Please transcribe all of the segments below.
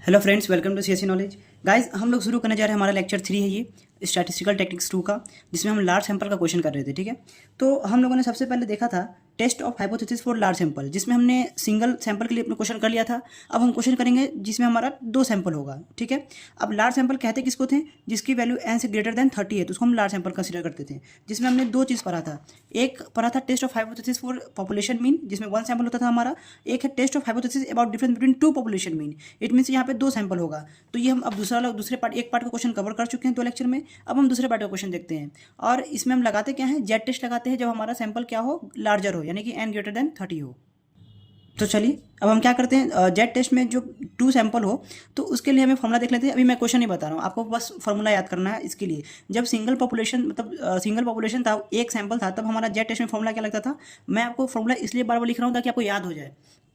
Hello friends, welcome to CSC knowledge. Guys, हम लोग शुरू करने जा रहे हैं। हमारा लेक्चर 3 है ये, स्टैटिस्टिकल टेक्निक्स 2 का, जिसमें हम लार्ज सैंपल का क्वेश्चन कर रहे थे। ठीक है, तो हम लोगों ने सबसे पहले देखा था test of hypothesis for large sample, जिसमें हमने सिंगल सैंपल के लिए अपना क्वेश्चन कर लिया था। अब हम क्वेश्चन करेंगे जिसमें हमारा 2 सैंपल होगा। ठीक है, अब लार्ज सैंपल कहते किसको थे? जिसकी वैल्यू n से ग्रेटर देन 30 है, तो उसको हम लार्ज सैंपल कंसिडर करते थे। जिसमें हमने 2 चीज़ पढ़ा था। एक पढ़ा था test of hypothesis for population mean, जिसमें 1 सैंपल होता था हमारा। एक है test of hypothesis about difference between 2 population mean. It means यहाँ पे 2 सैंपल होगा। तो ये हम अब दूसरे पार्ट, एक पार्ट का क्वेश्चन कवर कर चुके हैं 2 लेक्चर में। अब हम दूसरे पार्ट का क्वेश्चन देखते हैं, और इसमें हम लगाते क्या है, जेड टेस्ट लगाते हैं जब हमारा सैंपल क्या हो, लार्जर हो, यानी कि n ग्रेटर देन 30 हो। तो चलिए अब हम क्या करते हैं, जेड टेस्ट में जो 2 सैंपल हो तो उसके लिए हमें फॉर्मूला देख लेते हैं। अभी मैं क्वेश्चन नहीं बता रहा हूँ, आपको बस फॉर्मूला याद करना है। इसके लिए जब सिंगल पॉपुलेशन सिंगल पॉपुलेशन था, एक सैंपल था, तब हमारा जेड टेस्ट में फॉर्मूला क्या लगता था। मैं आपको फॉर्मूला इसलिए बार बार लिख रहा हूँ ताकि आपको याद हो जाए।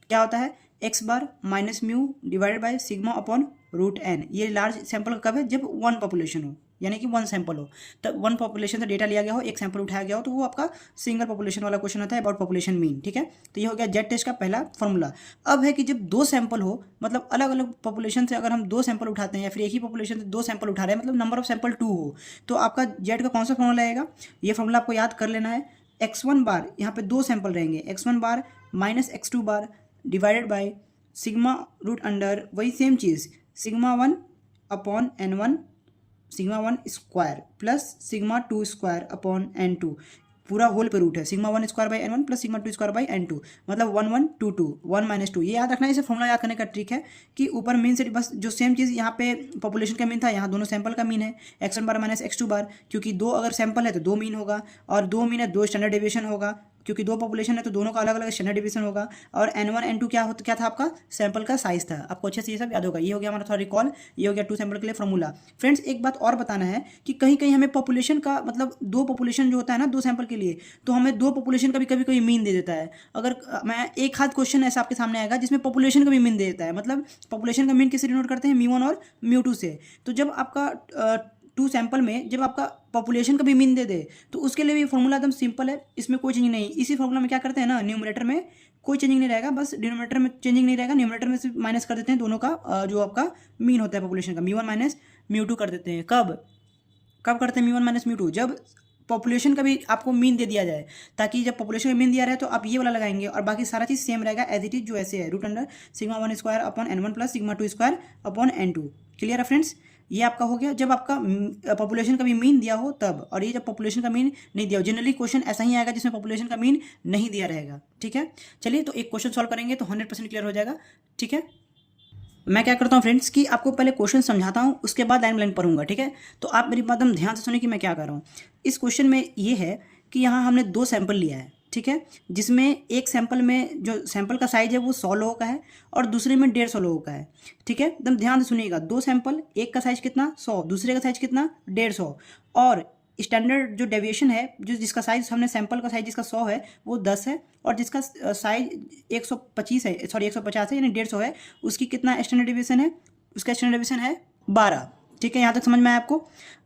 क्या होता है, x bar minus mu divided by sigma upon root n. ये लार्ज सैंपल कब है? जब 1 पॉपुलेशन हो, यानी कि 1 सैंपल हो। तब 1 पॉपुलेशन से डेटा लिया गया हो, एक सैंपल उठाया गया हो, तो वो आपका सिंगल पॉपुलेशन वाला क्वेश्चन होता है अबाउट पॉपुलेशन मीन। ठीक है, तो ये हो गया जेड टेस्ट का पहला फॉर्मूला। अब है कि जब 2 सैंपल हो, मतलब अलग अलग पॉपुलेशन से अगर हम 2 सैंपल उठाते हैं, या फिर एक ही पॉपुलेशन से 2 सैंपल उठा रहे हैं, मतलब नंबर ऑफ सैंपल 2 हो, तो आपका जेड का कौन सा फॉर्मूला आएगा? ये फॉर्मूला आपको याद कर लेना है। x1 बार, यहाँ पे 2 सैंपल रहेंगे, x1 bar minus x2 bar divided by sigma root under वही सेम चीज़, sigma 1 upon n1, sigma 1 square plus sigma 2 square upon n2, पूरा होल पे रूट है, sigma 1 square by n1 plus sigma 2 square by n2, मतलब 1 1 2 2 1 minus 2। ये याद रखना है। इसे फॉर्मूला याद करने का ट्रिक है कि ऊपर मीन से बस जो सेम चीज़ यहाँ पे पॉपुलेशन का मीन था, यहाँ दोनों सैंपल का मीन है, x1 बार माइनस x2 बार, क्योंकि 2 अगर सैंपल है तो 2 मीन होगा, और 2 मीन है 2 स्टैंडर्ड डेविएशन होगा, क्योंकि 2 पॉपुलेशन है तो दोनों का अलग अलग स्टैंडर्ड डिवीजन होगा। और n1 n2 क्या था आपका? सैंपल का साइज था। आपको अच्छे से ये सब याद होगा। ये हो गया हमारा थोड़ा रिकॉल, ये हो गया 2 सैंपल के लिए फॉर्मूला। फ्रेंड्स, एक बात और बताना है कि कहीं कहीं हमें पॉपुलेशन का, मतलब 2 पॉपुलेशन जो होता है ना 2 सैंपल के लिए, तो हमें 2 पॉपुलेशन का भी कभी कभी मीन दे देता है। अगर मैं एक हाथ क्वेश्चन ऐसा आपके सामने आएगा जिसमें पॉपुलेशन का भी मीन दे देता है, मतलब पॉपुलेशन का मीन किससे डिनोट करते हैं? म्यू 1 और म्यू 2 से। तो जब आपका 2 सैंपल में जब आपका पॉपुलेशन का भी मीन दे दे, तो उसके लिए भी फॉर्मूला एकदम सिंपल है, इसमें कोई चेंजिंग नहीं। इसी फॉर्मूला में क्या करते हैं ना, न्यूमरेटर में कोई चेंजिंग नहीं रहेगा, बस डिनोमिनेटर में चेंजिंग नहीं रहेगा, न्यूमरेटर में सिर्फ माइनस कर देते हैं दोनों का, जो आपका मीन होता है पॉपुलेशन का, म्यू 1 माइनस म्यू 2 कर देते हैं। कब कब करते हैं म्यू 1 माइनस म्यू 2? जब पॉपुलेशन का भी आपको मीन दे दिया जाए, ताकि जब पॉपुलेशन का मीन दिया रहे तो आप ये वाला लगाएंगे, और बाकी सारा चीज़ सेम रहेगा एज इट इज जो ऐसे है, root under sigma 1 square upon n1 plus sigma 2 square upon n2। Clear है फ्रेंड्स? ये आपका हो गया जब आपका पॉपुलेशन का भी मीन दिया हो तब, और ये जब पॉपुलेशन का मीन नहीं दिया हो। जनरली क्वेश्चन ऐसा ही आएगा जिसमें पॉपुलेशन का मीन नहीं दिया रहेगा। ठीक है, चलिए तो एक क्वेश्चन सॉल्व करेंगे तो 100% क्लियर हो जाएगा। ठीक है, मैं क्या करता हूँ फ्रेंड्स कि आपको पहले क्वेश्चन समझाता हूँ, उसके बाद लाइन लाइन पढ़ूंगा। ठीक है, तो आप मेरी बात एकदम ध्यान से सुनिए कि मैं क्या कर रहा हूँ। इस क्वेश्चन में ये है कि यहाँ हमने 2 सैंपल लिया है। ठीक है, जिसमें एक सैंपल में जो सैंपल का साइज है वो 100 लोगों का है, और दूसरे में 150 लोगों का है। ठीक है, एकदम ध्यान से सुनिएगा। 2 सैंपल, एक का साइज कितना? 100, दूसरे का साइज कितना? 150, और स्टैंडर्ड जो डेविएशन है, जो जिसका साइज हमने सैंपल का साइज जिसका 100 है वो 10 है, और जिसका साइज 125 है, सॉरी 150 है, यानी 150 है, उसकी कितना स्टैंडर्ड डेविएशन है? उसका स्टैंडर्ड डेविएशन है 12। ठीक है, यहाँ तक समझ में आया आपको?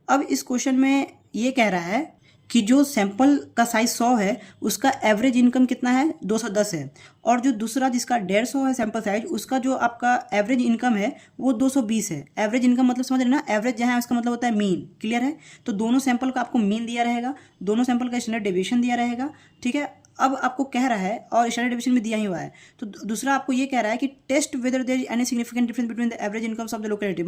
अब इस क्वेश्चन में ये कह रहा है कि जो सैंपल का साइज 100 है उसका एवरेज इनकम कितना है? 210 है, और जो दूसरा जिसका 150 है सैंपल साइज, उसका जो आपका एवरेज इनकम है वो 220 है। एवरेज इनकम मतलब समझ रहे ना, एवरेज जहाँ है उसका मतलब होता है मीन। क्लियर है? तो दोनों सैंपल का आपको मीन दिया रहेगा, दोनों सैंपल का स्टैंडर्ड डेविएशन दिया रहेगा। ठीक है, अब आपको कह रहा है, और स्टैंडर्ड डेविएशन भी दिया ही हुआ है, तो दूसरा आपको ये कह रहा है कि test whether there is any significant difference between the average incomes of the locality.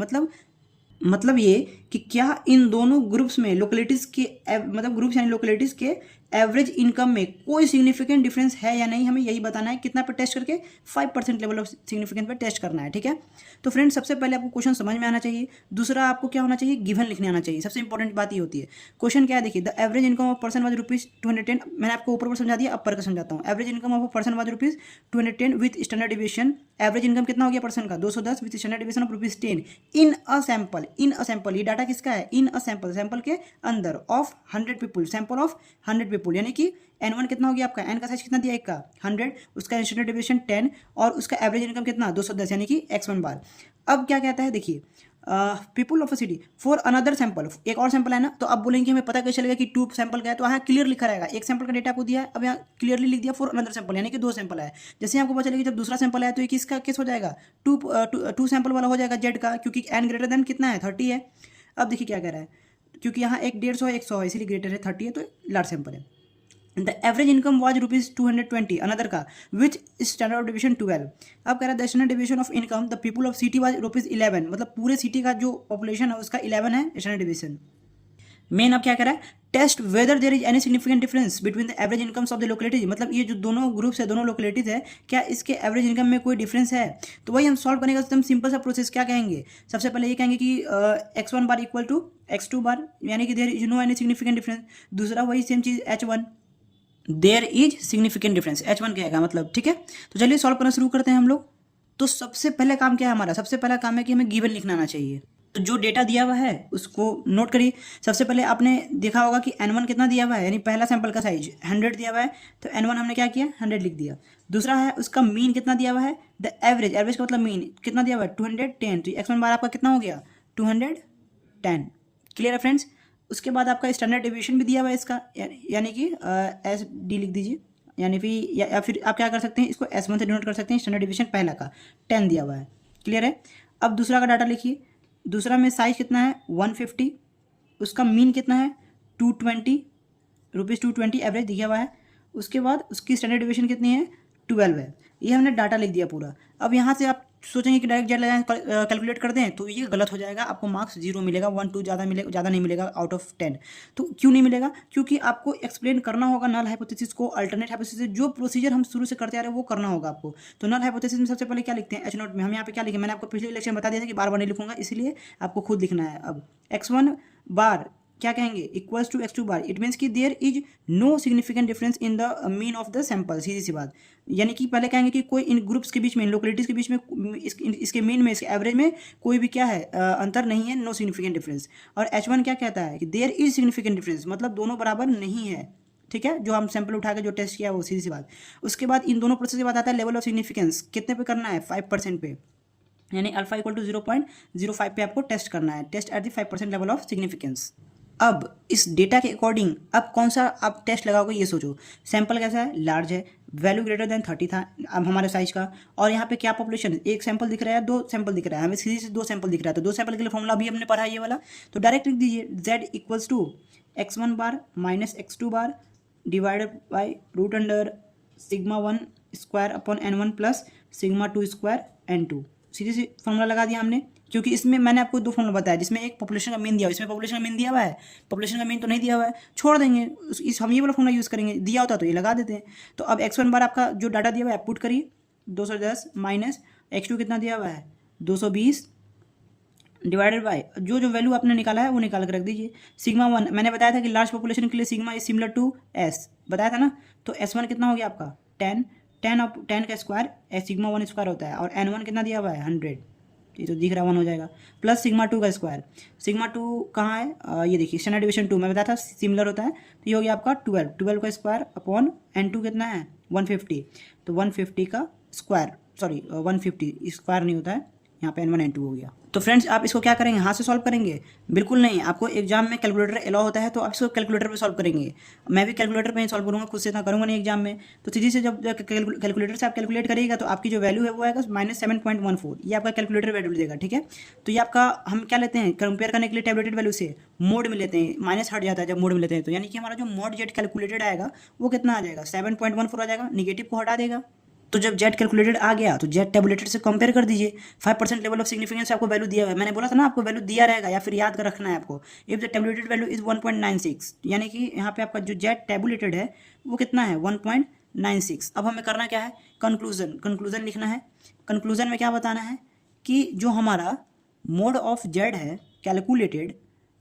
मतलब ये कि क्या इन दोनों ग्रुप्स में लोकेलिटीज़ के मतलब ग्रुप्स यानी लोकेलिटीज़ के एवरेज इनकम में कोई सिग्निफिकेंट डिफरेंस है या नहीं, हमें यही बताना है। कितना पे टेस्ट करके? 5% लेवल ऑफ सिग्निफिकेंस पे टेस्ट करना है। ठीक है, तो फ्रेंड्स सबसे पहले आपको क्वेश्चन समझ में आना चाहिए, दूसरा आपको क्या होना चाहिए, गिवन लिखने आना चाहिए। सबसे इंपॉर्टेंट बात ये होती है। क्वेश्चन क्या है, देखिए, the average income of person was rupees 210। मैंने आपको ऊपर ऊपर समझा दिया, अब पर का समझाता हूँ। Average income of person was rupees 210 with standard deviation. Average income कितना हो गया पर्सन का? 210 with standard deviation of rupees 10 in a sample. In a sample, ये डाटा किसका है? इन अ सैंपल, सैंपल के अंदर, of 100 people, sample of 100 people, यानी कि n1 कितना हो गया आपका? n का साइज कितना दिया? एक का 100, उसका स्टैंडर्ड डेविएशन 10, और उसका एवरेज इनकम कितना? 210, यानी कि x1 बार। अब क्या कहता है, देखिए, people of a city for another sample, एक और सैंपल है ना, तो अब बोलेंगे हमें पता कैसे चलेगा कि 2 सैंपल का है, तो यहाँ क्लियर लिखा रहेगा, एक सैंपल का डेटा आपको दिया है, अब यहाँ क्लियरली लिख दिया फॉर अनदर सैंपल, यानी कि 2 सैंपल है। जैसे आपको पता चलेगा जब दूसरा सैंपल है तो ये किसका केस हो जाएगा, टू सैंपल वाला हो जाएगा जेड का, क्योंकि एन ग्रेटर देन कितना है 30 है। अब देखिए क्या कह रहा है, क्योंकि यहाँ एक 150 है 100 है, इसीलिए ग्रेटर है 30 है, तो लार्ज सैंपल है। The average income was ₹220, another का विच स्टैंडर्ड ऑफ डिवीजन 12। अब कह रहा है the standard division of income the people of city was ₹11, मतलब पूरे सिटी का जो पॉपुलेशन है उसका 11 है स्टैंडर्ड डिवीजन। मेन अब क्या कह रहा है, test whether there is any significant difference between the average incomes of the localities, मतलब ये जो दोनों ग्रुप्स है, दोनों लोकेलिटीज है, क्या इसके एवरेज इनकम में कोई डिफरेंस है। तो वही हम सॉल्व करने का एकदम सिंपल सा प्रोसेस क्या कहेंगे, सबसे पहले ये कहेंगे कि x1 bar equal to x2 bar, यानी कि there is no any significant difference. दूसरा वही सेम चीज h1, there is significant difference, h1 क्या है मतलब, ठीक है। तो चलिए सॉल्व करना शुरू करते हैं हम लोग। तो सबसे पहले काम क्या है हमारा, सबसे पहला काम है कि हमें गिवन लिखना आना चाहिए। तो जो डेटा दिया हुआ है उसको नोट करिए। सबसे पहले आपने देखा होगा कि n1 कितना दिया हुआ है, यानी पहला सैंपल का साइज 100 दिया हुआ है, तो n1 हमने क्या किया 100 लिख दिया। दूसरा है उसका मीन कितना दिया हुआ है, द एवरेज, एवरेज का मतलब मीन कितना दिया हुआ है 210, तो x1 बार आपका कितना हो गया 210। क्लियर है फ्रेंड्स। उसके बाद आपका स्टैंडर्ड डिवीजन भी दिया हुआ है इसका, यानी कि एस डी लिख दीजिए, यानी फिर या फिर आप क्या कर सकते हैं, इसको S1 से डिनोट कर सकते हैं, स्टैंडर्ड डिवीजन पहला का 10 दिया हुआ है। क्लियर है। अब दूसरा का डाटा लिखिए, दूसरा में साइज कितना है 150, उसका मीन कितना है 220 ₹220 एवरेज दिया हुआ है। उसके बाद उसकी स्टैंडर्ड डिवीजन कितनी है 12 है। ये हमने डाटा लिख दिया पूरा। अब यहाँ से आप सोचेंगे कि डायरेक्ट जेड लगाएं कैलकुलेट कर दें, तो ये गलत हो जाएगा, आपको मार्क्स 0 मिलेगा, 1 2 ज़्यादा मिलेगा, ज़्यादा नहीं मिलेगा आउट ऑफ 10। तो क्यों नहीं मिलेगा, क्योंकि आपको एक्सप्लेन करना होगा नल हाइपोथेसिस को, अल्टरनेट हाइपोथेसिस, जो प्रोसीजर हम शुरू से करते आ रहे हैं वो करना होगा आपको। तो नल हाइपोथेसिस में सबसे पहले क्या लिखते हैं h0 में, हम यहाँ पे क्या लिखे, मैंने आपको पिछले लेक्चर में बता दिया था कि बार बार नहीं लिखूंगा, इसलिए आपको खुद लिखना है। अब x1 बार क्या कहेंगे equals to x2 bar, it means कि there is no significant difference in the mean of the sample, सीधी सी बात। यानी कि पहले कहेंगे कि कोई इन ग्रुप्स के बीच में, इन लोकेलिटीज़ के बीच में, इसके मीन में, इसके एवरेज में कोई भी क्या है अंतर नहीं है, नो सिग्निफिकेंट डिफरेंस। और h1 क्या कहता है कि देयर इज सिग्निफिकेंट डिफरेंस, मतलब दोनों बराबर नहीं है, ठीक है, जो हम सैंपल उठा के जो टेस्ट किया वो सीधी सी बात। उसके बाद इन दोनों प्रोसेस के बाद आता है लेवल ऑफ सिग्निफिकेंस, कितने पे करना है 5% पे, यानी अल्फा इक्वल टू 0.05 पे आपको टेस्ट करना है, test at the 5% level of significance. अब इस डेटा के अकॉर्डिंग अब कौन सा आप टेस्ट लगाओगे ये सोचो। सैंपल कैसा है, लार्ज है, वैल्यू ग्रेटर देन 30 था अब हमारे साइज का, और यहाँ पे क्या पॉपुलेशन है, एक सैंपल दिख रहा है, 2 सैंपल दिख रहा है, हमें सीधी से 2 सैंपल दिख रहा है, तो 2 सैंपल के लिए फॉर्मूला भी हमने पढ़ा है ये वाला, तो डायरेक्ट लिख दीजिए z equals to x1 bar minus x2 bar divided by root under sigma 1 square upon n1 plus sigma 2 square n2। सीधी सी फॉर्मूला लगा दिया हमने, क्योंकि इसमें मैंने आपको 2 फॉर्मूला बताया, जिसमें एक पॉपुलेशन का मीन दिया हुआ है, इसमें पॉपुलेशन का मीन दिया हुआ है, पॉपुलेशन का मीन तो नहीं दिया हुआ है, छोड़ देंगे इस हम ये वाला फॉर्मूला यूज़ करेंगे, दिया होता तो ये लगा देते हैं। तो अब x1 बार आपका जो डाटा दिया हुआ है पुट करिए 210 माइनस x2 कितना दिया हुआ है 220 डिवाइडेड बाय जो वैल्यू आपने निकाला है वो निकाल कर रख दीजिए। सिग्मा 1 मैंने बताया था कि लार्ज पॉपुलेशन के लिए sigma is similar to s, बताया था ना, तो s1 कितना हो गया आपका 10 का स्क्वायर सिग्मा 1 स्क्वायर होता है, और n1 कितना दिया हुआ है 100, ये तो दिख रहा 1 हो जाएगा, प्लस सिग्मा 2 का स्क्वायर, सिग्मा 2 कहाँ है ये देखिए स्टैंडर्ड डिवीजन 2 मैं बताया था सिमिलर होता है, तो ये हो गया आपका 12 का स्क्वायर अपॉन n2 कितना है 150, तो 150 का स्क्वायर, सॉरी 150 स्क्वायर नहीं होता है, यहाँ पे n1 n2 हो गया। तो फ्रेंड्स आप इसको क्या करेंगे, हाथ से सॉल्व करेंगे, बिल्कुल नहीं, आपको एग्जाम में कैलकुलेटर अलाउ होता है, तो आप इसको कैलकुलेटर पे सॉल्व करेंगे। मैं भी कैलकुलेटर पे ही सॉल्व करूँगा, खुद से इतना करूँगा नहीं एग्जाम में। तो सीधी से जब कैलकुलेटर से आप कैलकुलेट करिएगा तो आपकी जो वैल्यू है वो आएगा -7.14, ये आपका कैलकुलेटर वैल्यू देगा, ठीक है। तो ये आपका हम क्या लेते हैं कंपेयर करने के लिए टैबलेटेड वैल्यू से मोड में लेते हैं, माइनस हट जाता है जब मोड में लेते हैं, तो यानी कि हमारा जो मोड जेड कैलकुलेटेड आएगा वो कितना आ जाएगा 7.14 आ जाएगा, निगेटिव को हटा देगा। तो जब जेड कैलकुलेटेड आ गया तो जेड टेबुलेटेड से कंपेयर कर दीजिए, 5% लेवल ऑफ सिग्निफिकेंस आपको वैल्यू दिया हुआ है, मैंने बोला था ना आपको वैल्यू दिया रहेगा, या फिर याद कर रखना है आपको। If the tabulated value is 1.96, यानी कि यहाँ पे आपका जो जेड टेबुलेटेड है वो कितना है 1.96। अब हमें करना क्या है, कंक्लूजन लिखना है। कंक्लूजन में क्या बताना है कि जो हमारा मोड ऑफ जेड है कैलकुलेटेड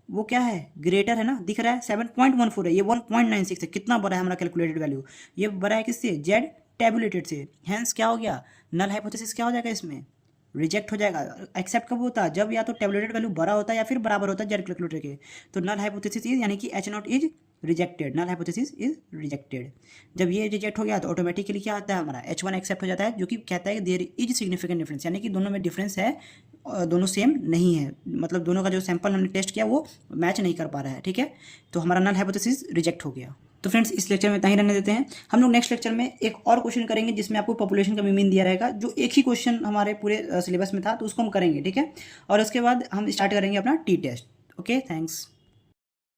वो क्या है ग्रेटर है ना, दिख रहा है 7.14 है, ये 1.96 है, कितना बड़ा है हमारा कैलकुलेटेड वैल्यू, ये बड़ा है किससे जेड टेबुलेटेड से, हेंस क्या हो गया नल हाइपोथेसिस क्या हो जाएगा इसमें रिजेक्ट हो जाएगा। एक्सेप्ट कब होता है जब या तो टेबुलेटेड वैल्यू बड़ा होता है या फिर बराबर होता है जेड कैलकुलेटर के, तो नल हाइपोथेसिस इज यानी कि H0 is rejected, null hypothesis is rejected. जब ये रिजेक्ट हो गया तो ऑटोमेटिकली क्या आता है, हमारा H1 एक्सेप्ट हो जाता है, जो कि कहता है कि देयर इज सिग्निफिकेंट डिफरेंस, यानी कि दोनों में डिफरेंस है, दोनों सेम नहीं है, मतलब दोनों का जो सैंपल हमने टेस्ट किया वो मैच नहीं कर पा रहा है, ठीक है। तो हमारा नल हाइपोथेसिस रिजेक्ट हो गया। तो फ्रेंड्स इस लेक्चर में इतना ही रहने देते हैं। हम लोग नेक्स्ट लेक्चर में एक और क्वेश्चन करेंगे जिसमें आपको पॉपुलेशन का मीन दिया रहेगा, जो एक ही क्वेश्चन हमारे पूरे सिलेबस में था, तो उसको हम करेंगे, ठीक है। और उसके बाद हम स्टार्ट करेंगे अपना टी टेस्ट। Okay, thanks.